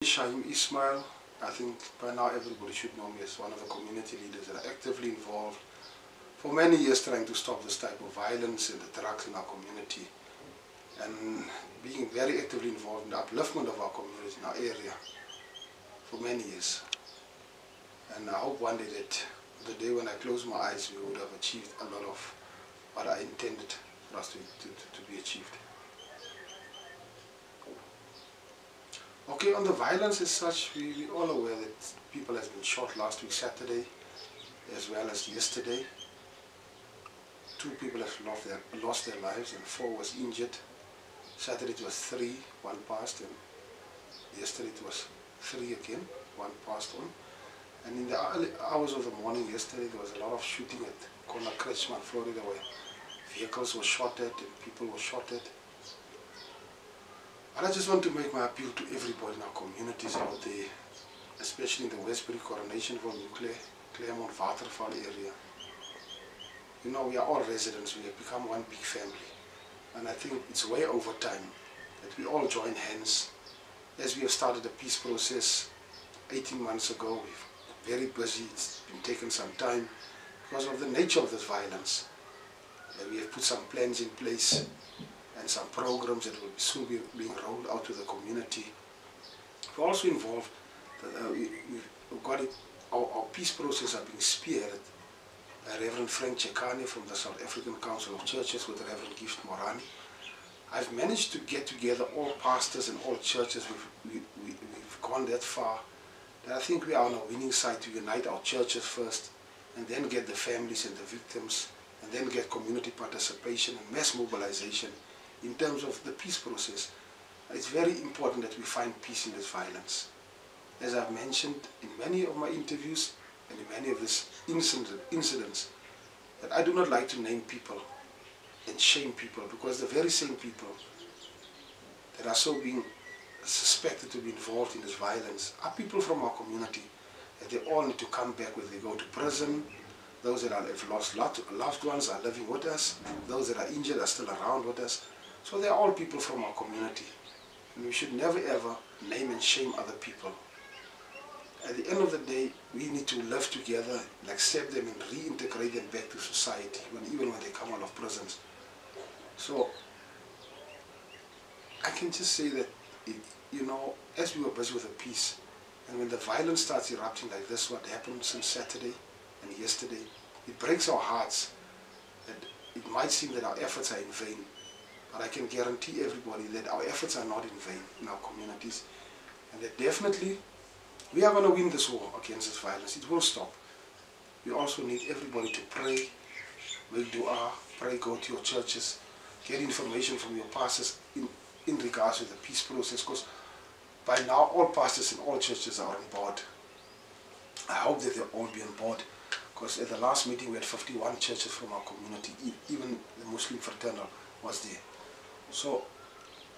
Shahiem Ismail, I think by now everybody should know me as one of the community leaders that are actively involved for many years trying to stop this type of violence and the drugs in our community, and being very actively involved in the upliftment of our community in our area for many years. And I hope one day that the day when I close my eyes we would have achieved a lot of what I intended for us to be achieved. Okay, on the violence as such, we're all aware that people have been shot last week Saturday as well as yesterday. 2 people have lost their lives and 4 was injured. Saturday it was 3, 1 passed, and yesterday it was 3 again, 1 passed on. And in the early hours of the morning yesterday there was a lot of shooting at corner Kretschmann, Florida, where vehicles were shot at and people were shot at. And I just want to make my appeal to everybody in our communities out there, especially in the Westbury, Coronationville, Nuclear, Claremont, Waterval area. You know, we are all residents, we have become one big family. And I think it's way over time that we all join hands. As we have started the peace process 18 months ago, we're very busy, it's been taking some time because of the nature of this violence. We have put some plans in place and some programs that will soon be being rolled out to the community. We're also involved, we've got it, our peace process are being spearheaded by Reverend Frank Chekane from the South African Council of Churches with Reverend Gift Morani. I've managed to get together all pastors and all churches. We've gone that far that I think we are on a winning side to unite our churches first and then get the families and the victims and then get community participation and mass mobilization in terms of the peace process. It's very important that we find peace in this violence. As I've mentioned in many of my interviews and in many of these incidents, that I do not like to name people and shame people, because the very same people that are so being suspected to be involved in this violence are people from our community, that they all need to come back when they go to prison. Those that have lost loved ones are living with us. Those that are injured are still around with us. So they are all people from our community. And we should never ever name and shame other people. At the end of the day, we need to live together and accept them and reintegrate them back to society, even when they come out of prisons. So I can just say that, you know, as we were busy with the peace, and when the violence starts erupting like this, what happened since Saturday and yesterday, it breaks our hearts. And it might seem that our efforts are in vain, but I can guarantee everybody that our efforts are not in vain in our communities, and that definitely we are going to win this war against this violence. It will stop. We also need everybody to pray, make dua, pray, go to your churches, get information from your pastors in regards to the peace process, because by now all pastors in all churches are on board. I hope that they'll all be on board, because at the last meeting we had 51 churches from our community, even the Muslim fraternal was there. So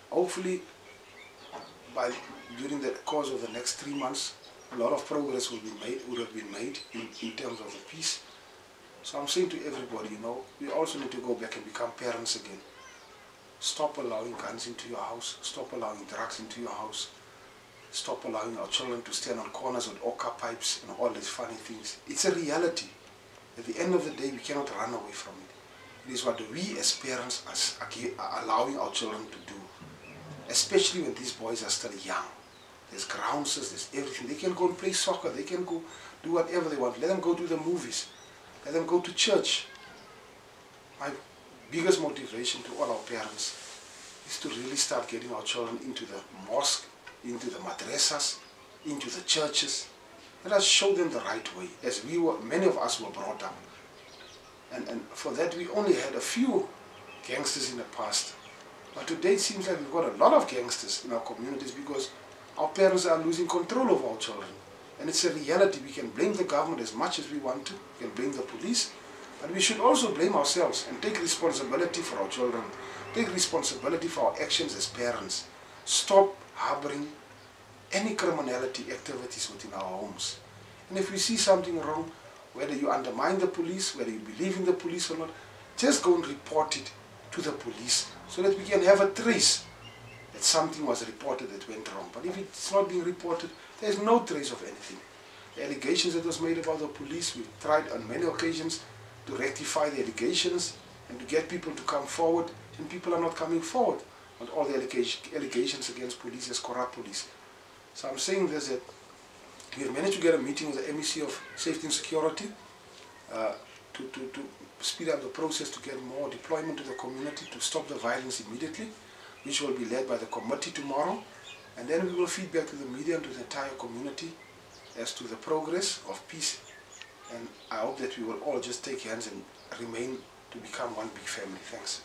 hopefully during the course of the next 3 months, a lot of progress would have been made in terms of the peace. So I'm saying to everybody, you know, we also need to go back and become parents again. Stop allowing guns into your house, stop allowing drugs into your house, stop allowing our children to stand on corners with orca pipes and all these funny things. It's a reality. At the end of the day, we cannot run away from it. It is what we as parents are allowing our children to do, especially when these boys are still young. There's grounds, there's everything. They can go and play soccer, they can go do whatever they want. Let them go to the movies, let them go to church. My biggest motivation to all our parents is to really start getting our children into the mosque, into the madrasas, into the churches. Let us show them the right way, as many of us were brought up. And for that we only had a few gangsters in the past. But today it seems like we've got a lot of gangsters in our communities, because our parents are losing control of our children. And it's a reality. We can blame the government as much as we want to. We can blame the police. But we should also blame ourselves and take responsibility for our children. Take responsibility for our actions as parents. Stop harboring any criminality activities within our homes. And if we see something wrong, whether you undermine the police, whether you believe in the police or not, just go and report it to the police so that we can have a trace that something was reported that went wrong. But if it's not being reported, there's no trace of anything. The allegations that was made about the police, we tried on many occasions to rectify the allegations and to get people to come forward, and people are not coming forward on all the allegations against police as corrupt police. So I'm saying this, that we have managed to get a meeting with the MEC of Safety and Security to speed up the process to get more deployment to the community to stop the violence immediately, which will be led by the committee tomorrow. And then we will feed back to the media and to the entire community as to the progress of peace. And I hope that we will all just take hands and remain to become one big family. Thanks.